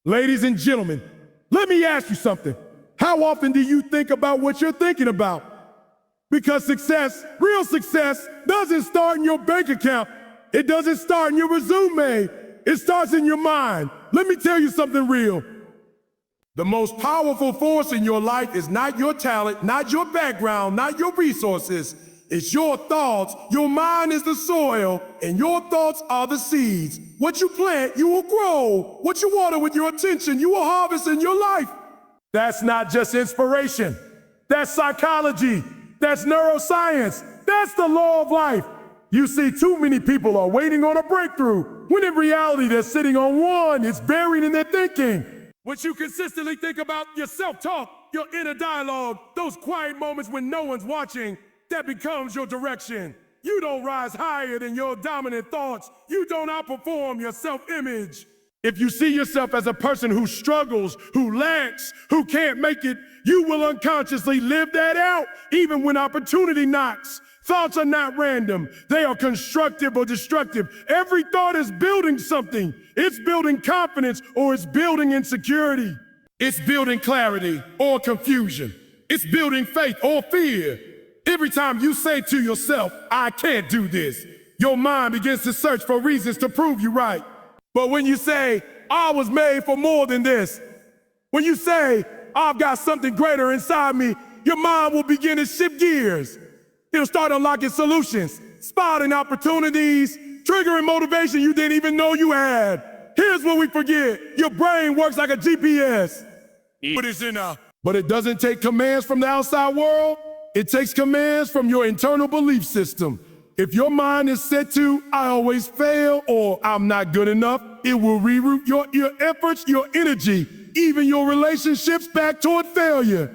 Ladies and gentlemen, let me ask you something. How often do you think about what you're thinking about? Because success, real success, doesn't start in your bank account. It doesn't start in your resume. It starts in your mind. Let me tell you something real. The most powerful force in your life is not your talent, not your background, not your resources. It's your thoughts. Your mind is the soil, and your thoughts are the seeds. What you plant, you will grow. What you water with your attention, you will harvest in your life. That's not just inspiration. That's psychology. That's neuroscience. That's the law of life. You see, too many people are waiting on a breakthrough, when in reality they're sitting on one. It's buried in their thinking. What you consistently think about, your self-talk, your inner dialogue, those quiet moments when no one's watching, that becomes your direction. You don't rise higher than your dominant thoughts. You don't outperform your self-image. If you see yourself as a person who struggles, who lacks, who can't make it, you will unconsciously live that out, even when opportunity knocks. Thoughts are not random. They are constructive or destructive. Every thought is building something. It's building confidence or it's building insecurity. It's building clarity or confusion. It's building faith or fear. Every time you say to yourself, I can't do this, your mind begins to search for reasons to prove you right. But when you say, I was made for more than this, when you say, I've got something greater inside me, your mind will begin to shift gears. It'll start unlocking solutions, spotting opportunities, triggering motivation you didn't even know you had. Here's what we forget. Your brain works like a GPS. But it doesn't take commands from the outside world. It takes commands from your internal belief system. If your mind is set to, I always fail, or I'm not good enough, it will reroute your efforts, your energy, even your relationships back toward failure.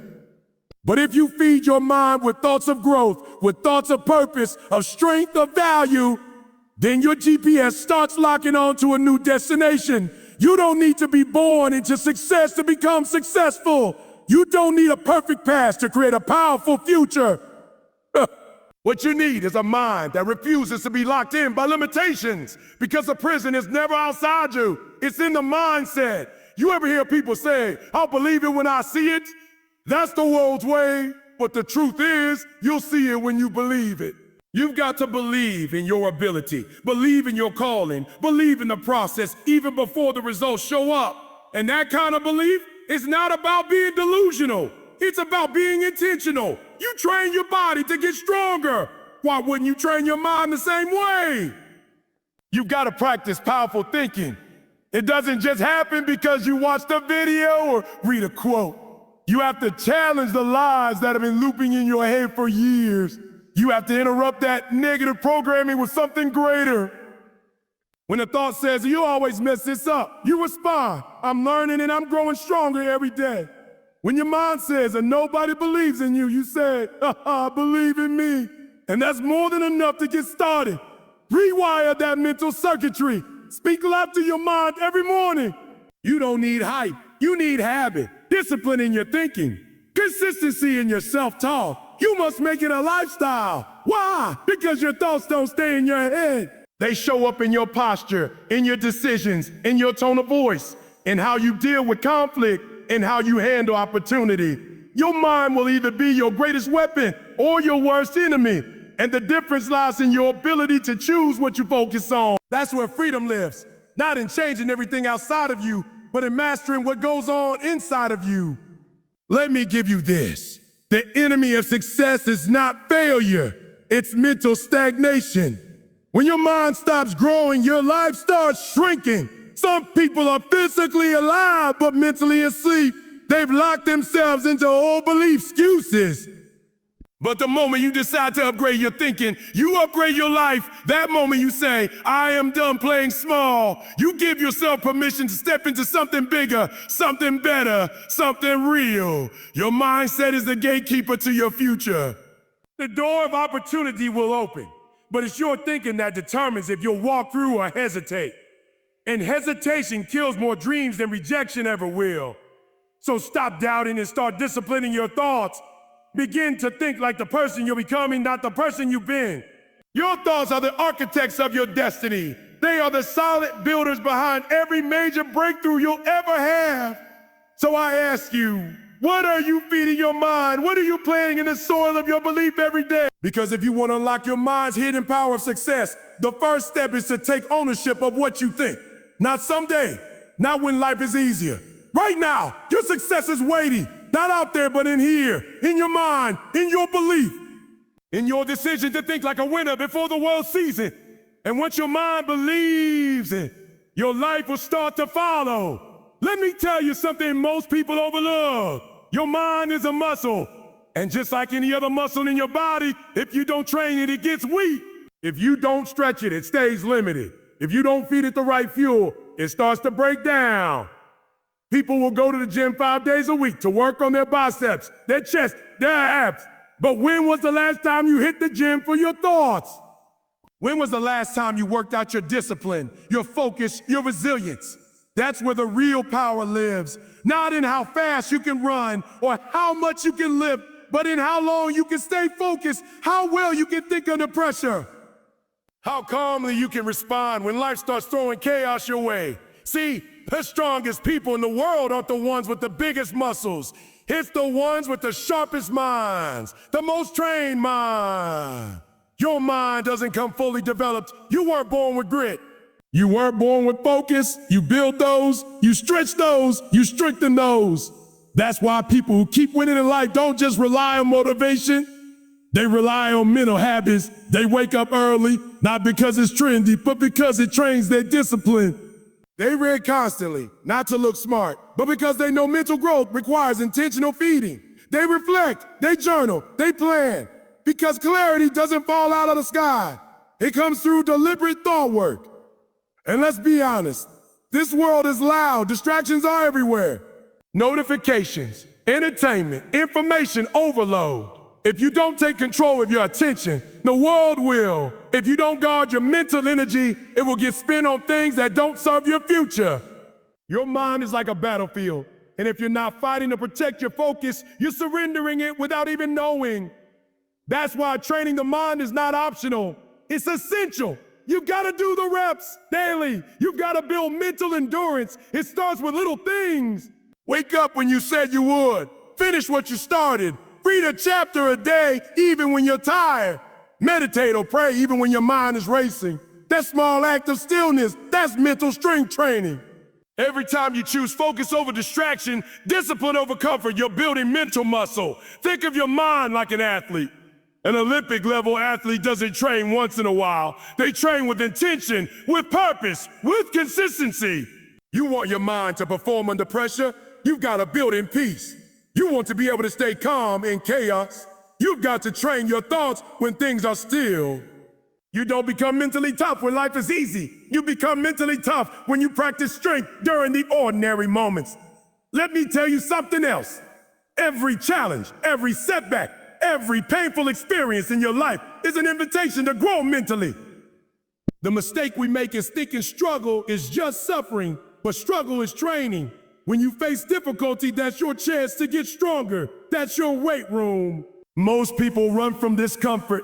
But if you feed your mind with thoughts of growth, with thoughts of purpose, of strength, of value, then your GPS starts locking on to a new destination. You don't need to be born into success to become successful. You don't need a perfect past to create a powerful future. What you need is a mind that refuses to be locked in by limitations, because the prison is never outside you. It's in the mindset. You ever hear people say, I'll believe it when I see it? That's the world's way, but the truth is, you'll see it when you believe it. You've got to believe in your ability, believe in your calling, believe in the process even before the results show up. And that kind of belief is not about being delusional. It's about being intentional. You train your body to get stronger. Why wouldn't you train your mind the same way? You've got to practice powerful thinking. It doesn't just happen because you watched a video or read a quote. You have to challenge the lies that have been looping in your head for years. You have to interrupt that negative programming with something greater. When a thought says, you always mess this up, you respond, I'm learning and I'm growing stronger every day. When your mind says, and nobody believes in you, you say, believe in me. And that's more than enough to get started. Rewire that mental circuitry. Speak life to your mind every morning. You don't need hype. You need habit, discipline in your thinking, consistency in your self-talk. You must make it a lifestyle. Why? Because your thoughts don't stay in your head. They show up in your posture, in your decisions, in your tone of voice, in how you deal with conflict, and how you handle opportunity. Your mind will either be your greatest weapon or your worst enemy. And the difference lies in your ability to choose what you focus on. That's where freedom lives. Not in changing everything outside of you, but in mastering what goes on inside of you. Let me give you this. The enemy of success is not failure. It's mental stagnation. When your mind stops growing, your life starts shrinking. Some people are physically alive, but mentally asleep. They've locked themselves into old belief excuses. But the moment you decide to upgrade your thinking, you upgrade your life. That moment you say, I am done playing small. You give yourself permission to step into something bigger, something better, something real. Your mindset is the gatekeeper to your future. The door of opportunity will open, but it's your thinking that determines if you'll walk through or hesitate. And hesitation kills more dreams than rejection ever will. So stop doubting and start disciplining your thoughts. Begin to think like the person you're becoming, not the person you've been. Your thoughts are the architects of your destiny. They They are the solid builders behind every major breakthrough you'll ever have. So I ask you, what are you feeding your mind? What are you planting in the soil of your belief every day? Because if you want to unlock your mind's hidden power of success, the first step is to take ownership of what you think. Not someday, not when life is easier. Right now, your success is waiting, not out there, but in here, in your mind, in your belief, in your decision to think like a winner before the world sees it. And once your mind believes it, your life will start to follow. Let me tell you something most people overlook. Your mind is a muscle. And just like any other muscle in your body, if you don't train it, it gets weak. If you don't stretch it, it stays limited. If you don't feed it the right fuel, it starts to break down. People will go to the gym 5 days a week to work on their biceps, their chest, their abs. But when was the last time you hit the gym for your thoughts? When was the last time you worked out your discipline, your focus, your resilience? That's where the real power lives. Not in how fast you can run or how much you can lift, but in how long you can stay focused, how well you can think under pressure, how calmly you can respond when life starts throwing chaos your way. See, the strongest people in the world aren't the ones with the biggest muscles. It's the ones with the sharpest minds, the most trained mind. Your mind doesn't come fully developed. You weren't born with grit. You weren't born with focus. You build those, you stretch those, you strengthen those. That's why people who keep winning in life don't just rely on motivation. They rely on mental habits. They wake up early, not because it's trendy, but because it trains their discipline. They read constantly, not to look smart, but because they know mental growth requires intentional feeding. They reflect, they journal, they plan, because clarity doesn't fall out of the sky. It comes through deliberate thought work. And let's be honest, this world is loud, distractions are everywhere. Notifications, entertainment, information overload. If you don't take control of your attention, the world will. If you don't guard your mental energy, it will get spent on things that don't serve your future. Your mind is like a battlefield, and if you're not fighting to protect your focus, you're surrendering it without even knowing. That's why training the mind is not optional. It's essential. You've got to do the reps daily. You've got to build mental endurance. It starts with little things. Wake up when you said you would. Finish what you started. Read a chapter a day, even when you're tired. Meditate or pray, even when your mind is racing. That small act of stillness, that's mental strength training. Every time you choose focus over distraction, discipline over comfort, you're building mental muscle. Think of your mind like an athlete. An Olympic-level athlete doesn't train once in a while. They train with intention, with purpose, with consistency. You want your mind to perform under pressure? You've got to build in peace. You want to be able to stay calm in chaos. You've got to train your thoughts when things are still. You don't become mentally tough when life is easy. You become mentally tough when you practice strength during the ordinary moments. Let me tell you something else. Every challenge, every setback, every painful experience in your life is an invitation to grow mentally. The mistake we make is thinking struggle is just suffering, but struggle is training. When you face difficulty, that's your chance to get stronger. That's your weight room. Most people run from discomfort,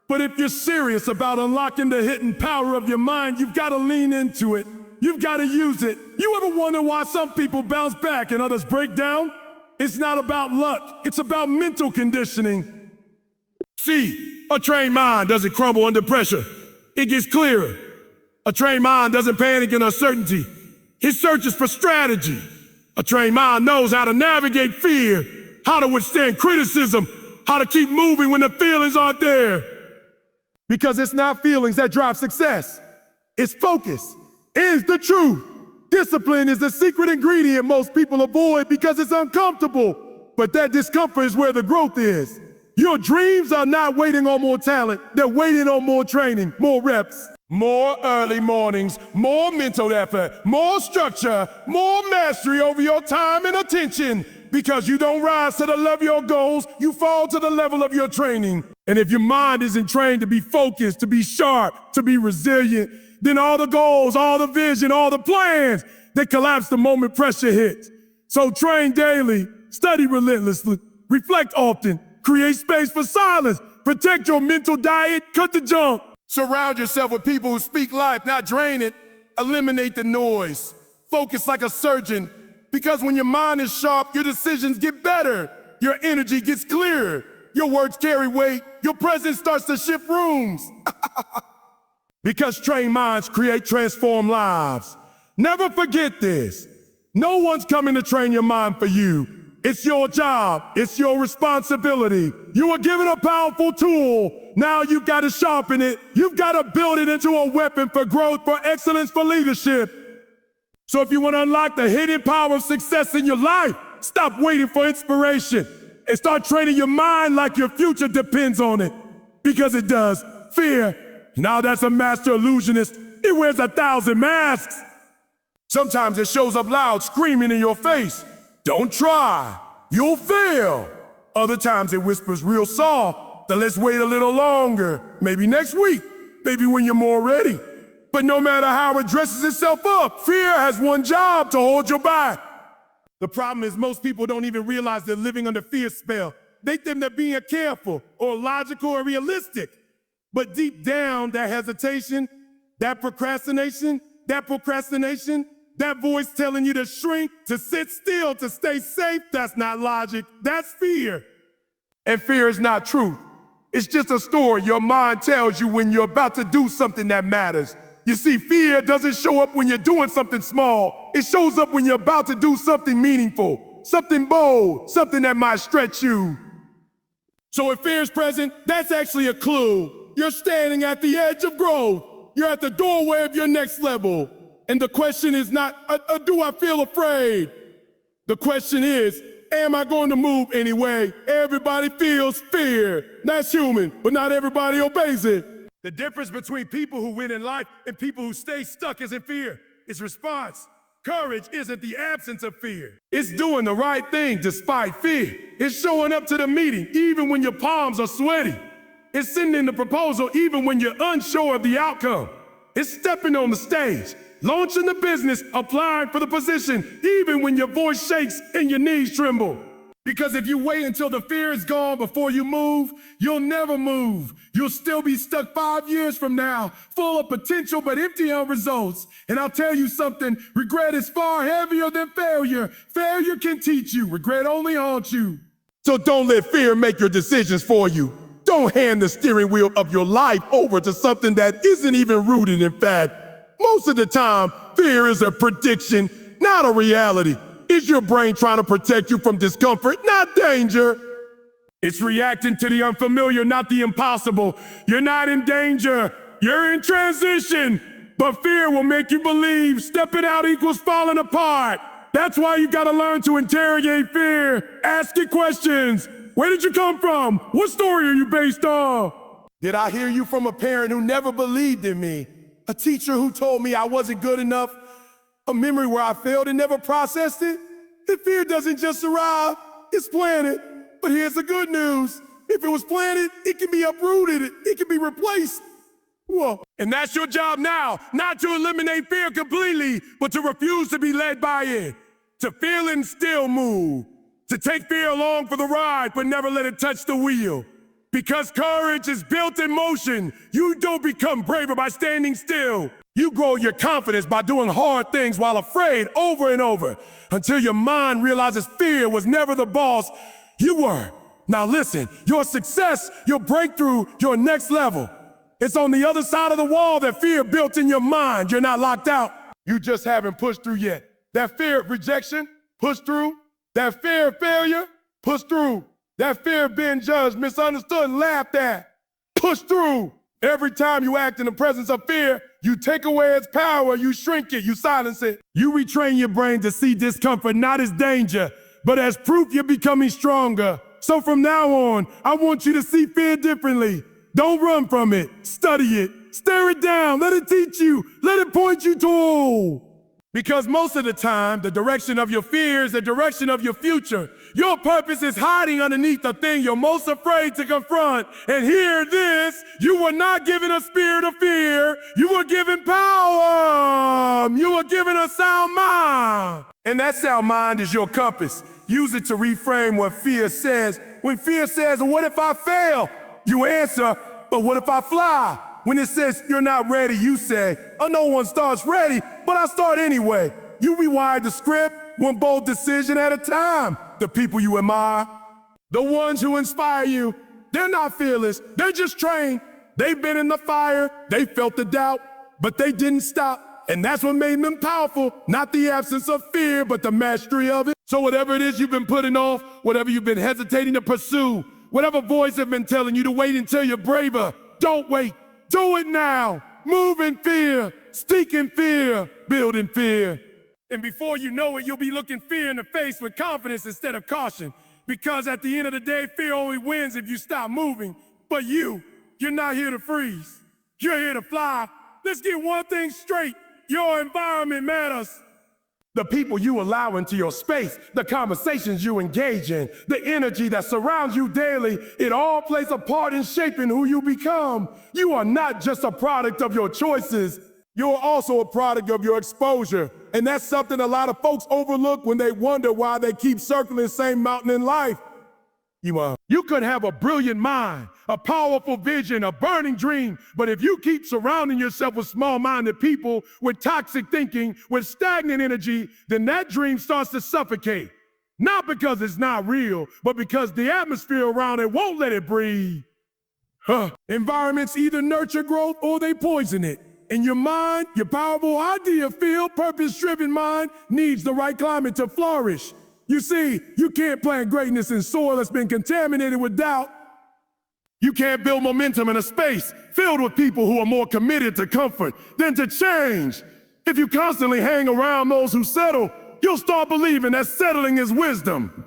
but if you're serious about unlocking the hidden power of your mind, you've got to lean into it. You've got to use it. You ever wonder why some people bounce back and others break down? It's not about luck. It's about mental conditioning. See, a trained mind doesn't crumble under pressure. It gets clearer. A trained mind doesn't panic in uncertainty. It searches for strategy. A trained mind knows how to navigate fear, how to withstand criticism, how to keep moving when the feelings aren't there. Because it's not feelings that drive success. It's focus. It's the truth. Discipline is the secret ingredient most people avoid because it's uncomfortable. But that discomfort is where the growth is. Your dreams are not waiting on more talent. They're waiting on more training, more reps, more early mornings, more mental effort, more structure, more mastery over your time and attention. Because you don't rise to the level of your goals, you fall to the level of your training. And if your mind isn't trained to be focused, to be sharp, to be resilient, then all the goals, all the vision, all the plans, they collapse the moment pressure hits. So train daily, study relentlessly, reflect often, create space for silence, protect your mental diet, cut the junk. Surround yourself with people who speak life, not drain it. Eliminate the noise. Focus like a surgeon, because when your mind is sharp, your decisions get better. Your energy gets clearer. Your words carry weight. Your presence starts to shift rooms. Because trained minds create transformed lives. Never forget this. No one's coming to train your mind for you. It's your job. It's your responsibility. You were given a powerful tool. Now you've got to sharpen it. You've got to build it into a weapon for growth, for excellence, for leadership. So if you want to unlock the hidden power of success in your life, stop waiting for inspiration and start training your mind like your future depends on it. Because it does. Fear. Now that's a master illusionist. It wears 1,000 masks. Sometimes it shows up loud, screaming in your face. Don't try. You'll fail. Other times it whispers real soft. Then let's wait a little longer. Maybe next week. Maybe when you're more ready. But no matter how it dresses itself up, fear has one job: to hold you back. The problem is most people don't even realize they're living under fear's spell. They think they're being careful or logical or realistic. But deep down, that hesitation, that procrastination, that voice telling you to shrink, to sit still, to stay safe, that's not logic, that's fear. And fear is not truth. It's just a story your mind tells you when you're about to do something that matters. You see, fear doesn't show up when you're doing something small. It shows up when you're about to do something meaningful, something bold, something that might stretch you. So if fear is present, that's actually a clue. You're standing at the edge of growth. You're at the doorway of your next level. And the question is not, do I feel afraid? The question is, am I going to move anyway? Everybody feels fear. That's human, but not everybody obeys it. The difference between people who win in life and people who stay stuck isn't fear, it's response. Courage isn't the absence of fear. It's doing the right thing despite fear. It's showing up to the meeting even when your palms are sweaty. It's sending the proposal even when you're unsure of the outcome. It's stepping on the stage, launching the business, applying for the position, even when your voice shakes and your knees tremble. Because if you wait until the fear is gone before you move, you'll never move. You'll still be stuck 5 years from now, full of potential but empty on results. And I'll tell you something, regret is far heavier than failure. Failure can teach you, regret only haunts you. So don't let fear make your decisions for you. Don't hand the steering wheel of your life over to something that isn't even rooted in fact. Most of the time, fear is a prediction, not a reality. It's your brain trying to protect you from discomfort, not danger. It's reacting to the unfamiliar, not the impossible. You're not in danger. You're in transition. But fear will make you believe stepping out equals falling apart. That's why you gotta learn to interrogate fear. Ask it questions. Where did you come from? What story are you based on? Did I hear you from a parent who never believed in me? A teacher who told me I wasn't good enough? A memory where I failed and never processed it? The fear doesn't just arrive, it's planted. But here's the good news. If it was planted, it can be uprooted, it can be replaced. Whoa. And that's your job now, not to eliminate fear completely, but to refuse to be led by it. To feel and still move. To take fear along for the ride, but never let it touch the wheel. Because courage is built in motion. You don't become braver by standing still. You grow your confidence by doing hard things while afraid over and over, until your mind realizes fear was never the boss. You were. Now listen, your success, your breakthrough, your next level. It's on the other side of the wall that fear built in your mind. You're not locked out. You just haven't pushed through yet. That fear of rejection, push through. That fear of failure, push through. That fear of being judged, misunderstood, and laughed at, push through. Every time you act in the presence of fear, you take away its power, you shrink it, you silence it. You retrain your brain to see discomfort not as danger, but as proof you're becoming stronger. So from now on, I want you to see fear differently. Don't run from it, study it, stare it down, let it teach you, let it point you to. Because most of the time, the direction of your fear is the direction of your future. Your purpose is hiding underneath the thing you're most afraid to confront. And hear this, you were not given a spirit of fear. You were given power. You were given a sound mind. And that sound mind is your compass. Use it to reframe what fear says. When fear says, what if I fail? You answer, but what if I fly? When it says you're not ready, you say, oh, no one starts ready, but I start anyway. You rewire the script, one bold decision at a time. The people you admire, the ones who inspire you, they're not fearless, they're just trained. They've been in the fire, they felt the doubt, but they didn't stop. And that's what made them powerful, not the absence of fear, but the mastery of it. So whatever it is you've been putting off, whatever you've been hesitating to pursue, whatever voice has been telling you to wait until you're braver, don't wait. Do it now. Move in fear, speak in fear, build in fear. And before you know it, you'll be looking fear in the face with confidence instead of caution. Because at the end of the day, fear only wins if you stop moving. But you're not here to freeze. You're here to fly. Let's get one thing straight. Your environment matters. The people you allow into your space, the conversations you engage in, the energy that surrounds you daily, it all plays a part in shaping who you become. You are not just a product of your choices. You're also a product of your exposure. And that's something a lot of folks overlook when they wonder why they keep circling the same mountain in life. You could have a brilliant mind, a powerful vision, a burning dream, but if you keep surrounding yourself with small-minded people, with toxic thinking, with stagnant energy, then that dream starts to suffocate. Not because it's not real, but because the atmosphere around it won't let it breathe. Environments either nurture growth or they poison it. And your mind, your powerful idea-filled, purpose-driven mind needs the right climate to flourish. You see, you can't plant greatness in soil that's been contaminated with doubt. You can't build momentum in a space filled with people who are more committed to comfort than to change. If you constantly hang around those who settle, you'll start believing that settling is wisdom.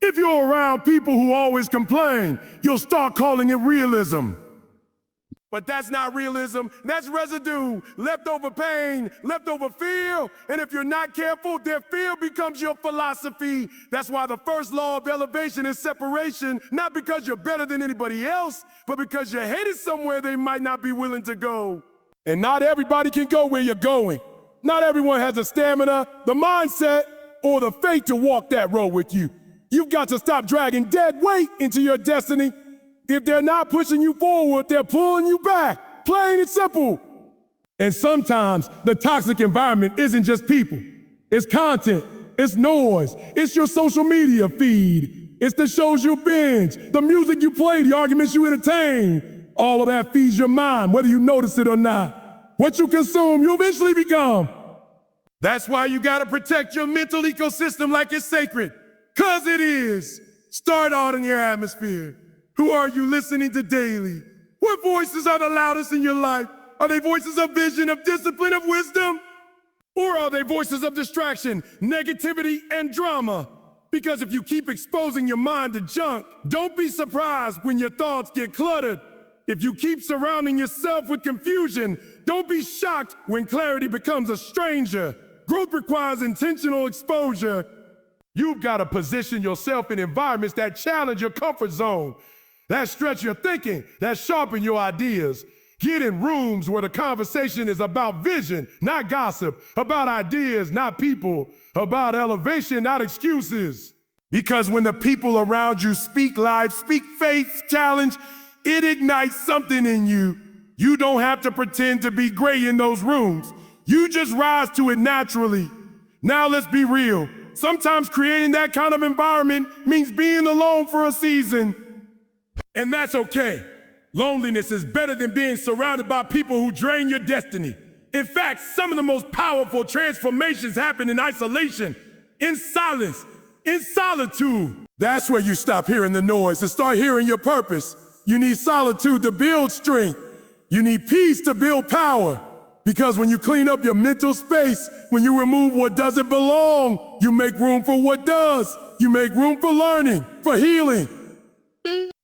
If you're around people who always complain, you'll start calling it realism. But that's not realism, that's residue, leftover pain, leftover fear. And if you're not careful, their fear becomes your philosophy. That's why the first law of elevation is separation, not because you're better than anybody else, but because you're headed somewhere they might not be willing to go. And not everybody can go where you're going. Not everyone has the stamina, the mindset, or the faith to walk that road with you. You've got to stop dragging dead weight into your destiny. If they're not pushing you forward, they're pulling you back, plain and simple. And sometimes the toxic environment isn't just people. It's content, it's noise, it's your social media feed, it's the shows you binge, the music you play, the arguments you entertain. All of that feeds your mind, whether you notice it or not. What you consume, you eventually become. That's why you gotta protect your mental ecosystem like it's sacred, 'cause it is. Start auditing your atmosphere. Who are you listening to daily? What voices are the loudest in your life? Are they voices of vision, of discipline, of wisdom? Or are they voices of distraction, negativity, and drama? Because if you keep exposing your mind to junk, don't be surprised when your thoughts get cluttered. If you keep surrounding yourself with confusion, don't be shocked when clarity becomes a stranger. Growth requires intentional exposure. You've got to position yourself in environments that challenge your comfort zone, that stretch your thinking, that sharpen your ideas. Get in rooms where the conversation is about vision, not gossip, about ideas, not people, about elevation, not excuses. Because when the people around you speak life, speak faith, challenge, it ignites something in you. You don't have to pretend to be great in those rooms. You just rise to it naturally. Now let's be real. Sometimes creating that kind of environment means being alone for a season. And that's okay. Loneliness is better than being surrounded by people who drain your destiny. In fact, some of the most powerful transformations happen in isolation, in silence, in solitude. That's where you stop hearing the noise and start hearing your purpose. You need solitude to build strength. You need peace to build power. Because when you clean up your mental space, when you remove what doesn't belong, you make room for what does. You make room for learning, for healing,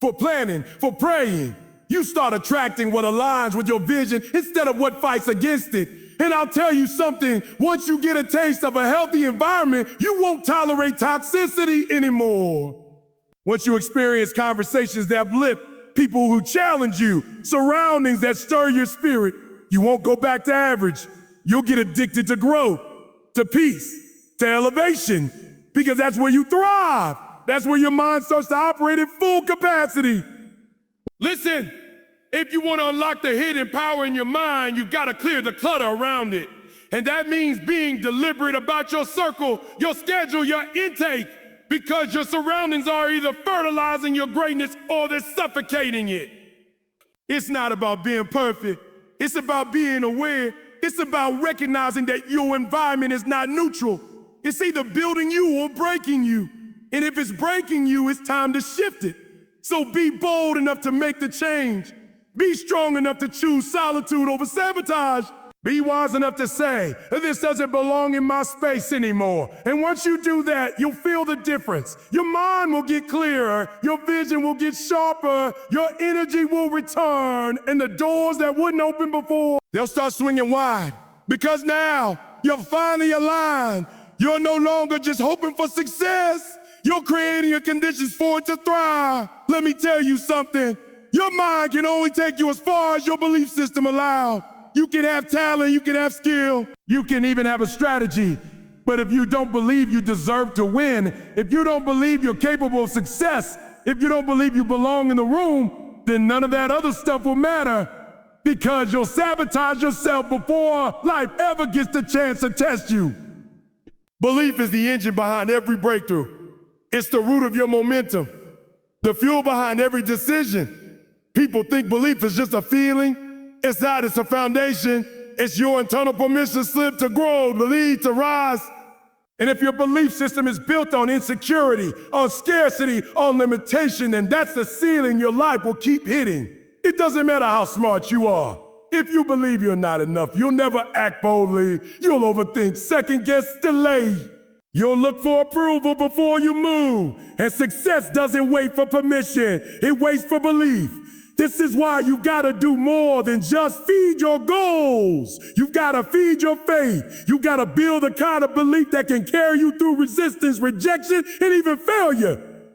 for planning, for praying. You start attracting what aligns with your vision instead of what fights against it. And I'll tell you something, once you get a taste of a healthy environment, you won't tolerate toxicity anymore. Once you experience conversations that uplift, people who challenge you, surroundings that stir your spirit, you won't go back to average. You'll get addicted to growth, to peace, to elevation, because that's where you thrive. That's where your mind starts to operate at full capacity. Listen, If you want to unlock the hidden power in your mind, you've got to clear the clutter around it. And that means being deliberate about your circle, your schedule, your intake, because your surroundings are either fertilizing your greatness or they're suffocating it. It's not about being perfect. It's about being aware. It's about recognizing that your environment is not neutral. It's either building you or breaking you. And if it's breaking you, it's time to shift it. So be bold enough to make the change. Be strong enough to choose solitude over sabotage. Be wise enough to say, this doesn't belong in my space anymore. And once you do that, you'll feel the difference. Your mind will get clearer, your vision will get sharper, your energy will return, and the doors that wouldn't open before, they'll start swinging wide. Because now, you're finally aligned. You're no longer just hoping for success. You're creating the conditions for it to thrive. Let me tell you something. Your mind can only take you as far as your belief system allows. You can have talent, you can have skill, you can even have a strategy. But if you don't believe you deserve to win, if you don't believe you're capable of success, if you don't believe you belong in the room, then none of that other stuff will matter, because you'll sabotage yourself before life ever gets the chance to test you. Belief is the engine behind every breakthrough. It's the root of your momentum, the fuel behind every decision. People think belief is just a feeling. It's not, it's a foundation. It's your internal permission slip to grow, to lead, to rise. And if your belief system is built on insecurity, on scarcity, on limitation, then that's the ceiling your life will keep hitting. It doesn't matter how smart you are. If you believe you're not enough, you'll never act boldly. You'll overthink, second guess, delay. You'll look for approval before you move. And success doesn't wait for permission. It waits for belief. This is why you gotta do more than just feed your goals. You've gotta feed your faith. You gotta build a kind of belief that can carry you through resistance, rejection, and even failure.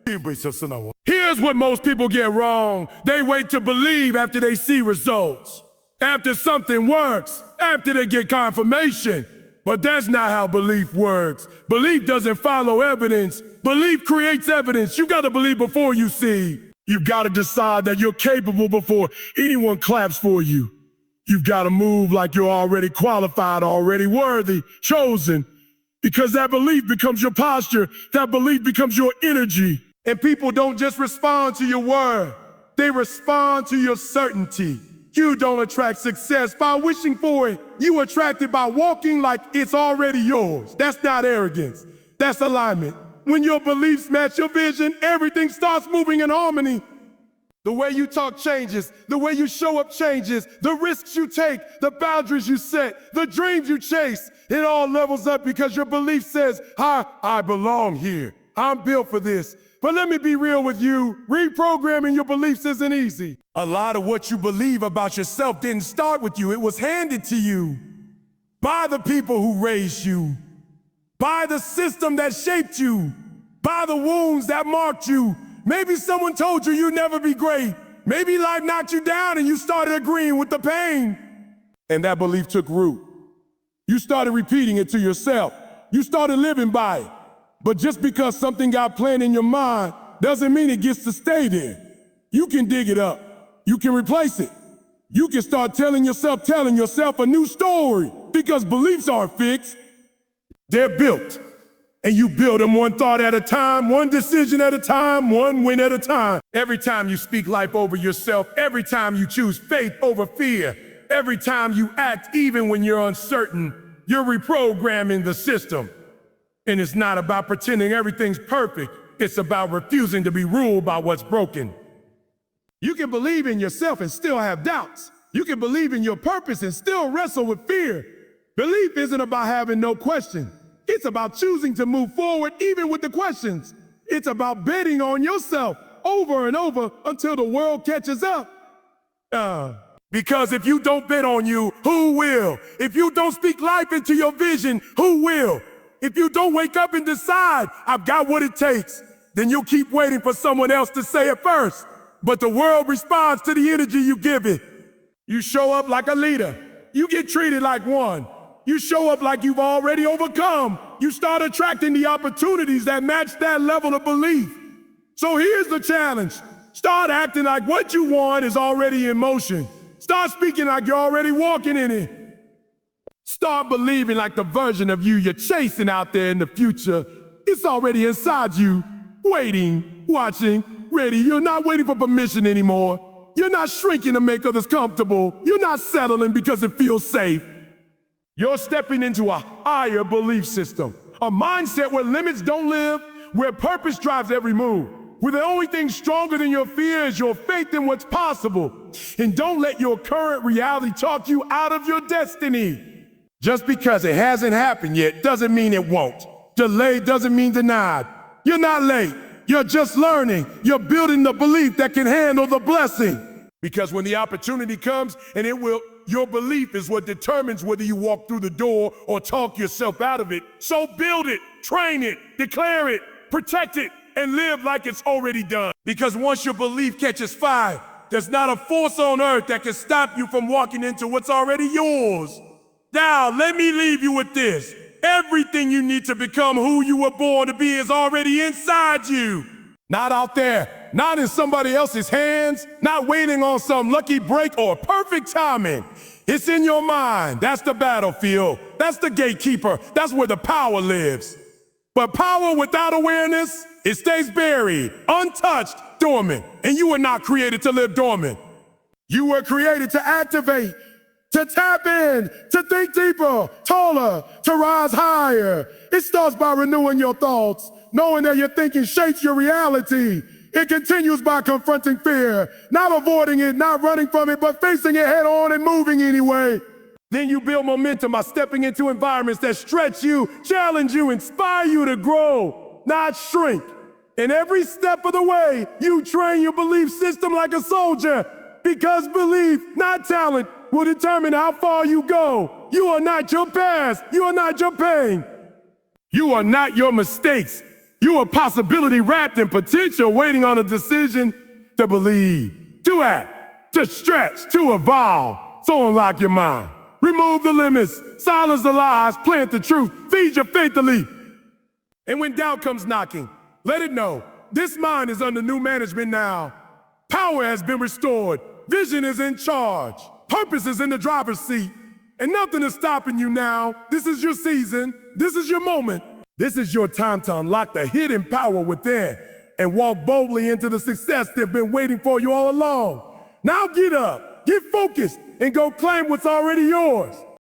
Here's what most people get wrong. They wait to believe after they see results, after something works, after they get confirmation. But that's not how belief works. Belief doesn't follow evidence. Belief creates evidence. You gotta believe before you see. You've got to decide that you're capable before anyone claps for you. You've got to move like you're already qualified, already worthy, chosen, because that belief becomes your posture. That belief becomes your energy. And people don't just respond to your word. They respond to your certainty. You don't attract success by wishing for it. You attract it by walking like it's already yours. That's not arrogance. That's alignment. When your beliefs match your vision, everything starts moving in harmony. The way you talk changes, the way you show up changes, the risks you take, the boundaries you set, the dreams you chase, it all levels up because your belief says, I belong here. I'm built for this. But let me be real with you, reprogramming your beliefs isn't easy. A lot of what you believe about yourself didn't start with you, it was handed to you by the people who raised you, by the system that shaped you, by the wounds that marked you. Maybe someone told you you'd never be great. Maybe life knocked you down and you started agreeing with the pain. And that belief took root. You started repeating it to yourself. You started living by it. But just because something got planted in your mind doesn't mean it gets to stay there. You can dig it up. You can replace it. You can start telling yourself a new story, because beliefs aren't fixed. They're built. And you build them one thought at a time, one decision at a time, one win at a time. Every time you speak life over yourself, every time you choose faith over fear, every time you act even when you're uncertain, you're reprogramming the system. And it's not about pretending everything's perfect. It's about refusing to be ruled by what's broken. You can believe in yourself and still have doubts. You can believe in your purpose and still wrestle with fear. Belief isn't about having no question. It's about choosing to move forward even with the questions. It's about betting on yourself over and over until the world catches up. Because if you don't bet on you, who will? If you don't speak life into your vision, who will? If you don't wake up and decide, I've got what it takes, then you'll keep waiting for someone else to say it first. But the world responds to the energy you give it. You show up like a leader. You get treated like one. You show up like you've already overcome. You start attracting the opportunities that match that level of belief. So here's the challenge. Start acting like what you want is already in motion. Start speaking like you're already walking in it. Start believing like the version of you you're chasing out there in the future, it's already inside you, waiting, watching, ready. You're not waiting for permission anymore. You're not shrinking to make others comfortable. You're not settling because it feels safe. You're stepping into a higher belief system, a mindset where limits don't live, where purpose drives every move, where the only thing stronger than your fear is your faith in what's possible. And don't let your current reality talk you out of your destiny. Just because it hasn't happened yet doesn't mean it won't. Delayed doesn't mean denied. You're not late. You're just learning. You're building the belief that can handle the blessing. Because when the opportunity comes, and it will, your belief is what determines whether you walk through the door or talk yourself out of it. So build it, train it, declare it, protect it, and live like it's already done. Because once your belief catches fire, there's not a force on earth that can stop you from walking into what's already yours. Now, let me leave you with this. Everything you need to become who you were born to be is already inside you. Not out there, not in somebody else's hands, not waiting on some lucky break or perfect timing. It's in your mind. That's the battlefield. That's the gatekeeper. That's where the power lives. But power without awareness, it stays buried, untouched, dormant. And you were not created to live dormant. You were created to activate, to tap in, to think deeper, taller, to rise higher. It starts by renewing your thoughts, knowing that your thinking shapes your reality. It continues by confronting fear, not avoiding it, not running from it, but facing it head on and moving anyway. Then you build momentum by stepping into environments that stretch you, challenge you, inspire you to grow, not shrink. And every step of the way, you train your belief system like a soldier, because belief, not talent, will determine how far you go. You are not your past. You are not your pain. You are not your mistakes. You are possibility wrapped in potential, waiting on a decision to believe, to act, to stretch, to evolve. So unlock your mind. Remove the limits, silence the lies, plant the truth, feed your faith to leap. And when doubt comes knocking, let it know, this mind is under new management now. Power has been restored. Vision is in charge. Purpose is in the driver's seat. And nothing is stopping you now. This is your season. This is your moment. This is your time to unlock the hidden power within and walk boldly into the success they've been waiting for you all along. Now get up, get focused, and go claim what's already yours.